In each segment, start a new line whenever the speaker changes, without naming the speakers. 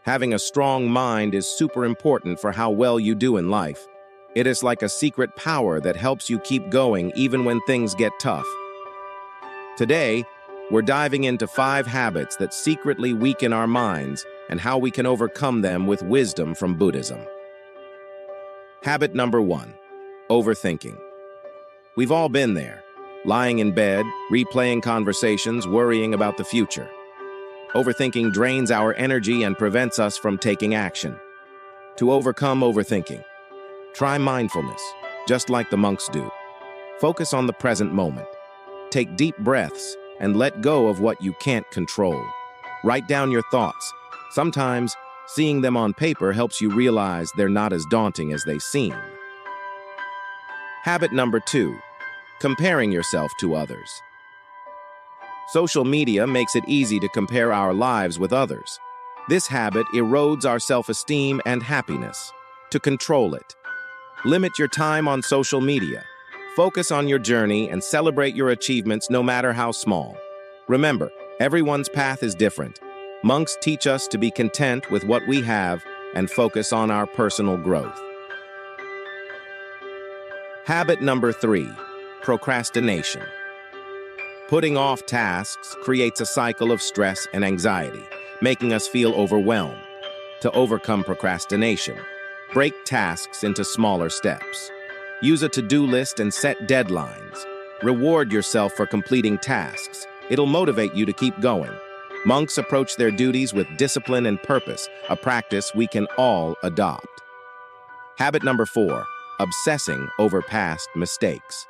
Having a strong mind is super important for how well you do in life. It is like a secret power that helps you keep going even when things get tough. Today, we're diving into 5 habits that secretly weaken our minds and how we can overcome them with wisdom from Buddhism. Habit number 1, overthinking. We've all been there, lying in bed, replaying conversations, worrying about the future. Overthinking drains our energy and prevents us from taking action. To overcome overthinking, try mindfulness, just like the monks do. Focus on the present moment. Take deep breaths and let go of what you can't control. Write down your thoughts. Sometimes, seeing them on paper helps you realize they're not as daunting as they seem. Habit number 2, comparing yourself to others. Social media makes it easy to compare our lives with others. This habit erodes our self-esteem and happiness. To control it, limit your time on social media. Focus on your journey and celebrate your achievements no matter how small. Remember, everyone's path is different. Monks teach us to be content with what we have and focus on our personal growth. Habit number 3, procrastination. Putting off tasks creates a cycle of stress and anxiety, making us feel overwhelmed. To overcome procrastination, break tasks into smaller steps. Use a to-do list and set deadlines. Reward yourself for completing tasks. It'll motivate you to keep going. Monks approach their duties with discipline and purpose, a practice we can all adopt. Habit number 4, obsessing over past mistakes.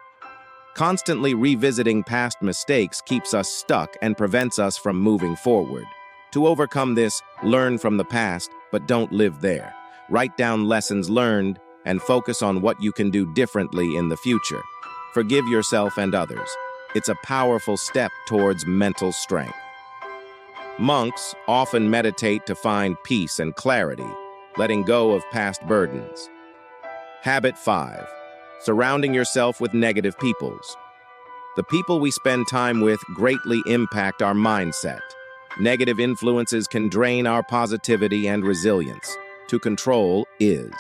Constantly revisiting past mistakes keeps us stuck and prevents us from moving forward. To overcome this, learn from the past, but don't live there. Write down lessons learned and focus on what you can do differently in the future. Forgive yourself and others. It's a powerful step towards mental strength. Monks often meditate to find peace and clarity, letting go of past burdens. Habit 5, surrounding yourself with negative peoples. The people we spend time with greatly impact our mindset. Negative influences can drain our positivity and resilience. To control is: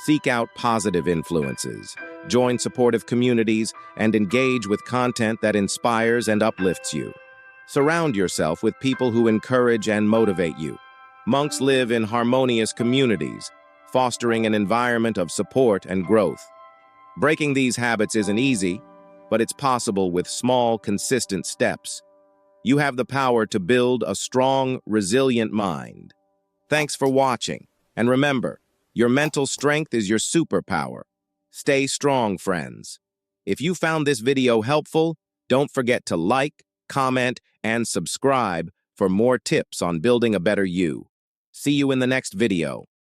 seek out positive influences, join supportive communities, and engage with content that inspires and uplifts you. Surround yourself with people who encourage and motivate you. Monks live in harmonious communities, fostering an environment of support and growth. Breaking these habits isn't easy, but it's possible with small, consistent steps. You have the power to build a strong, resilient mind. Thanks for watching, and remember, your mental strength is your superpower. Stay strong, friends. If you found this video helpful, don't forget to like, comment, and subscribe for more tips on building a better you. See you in the next video.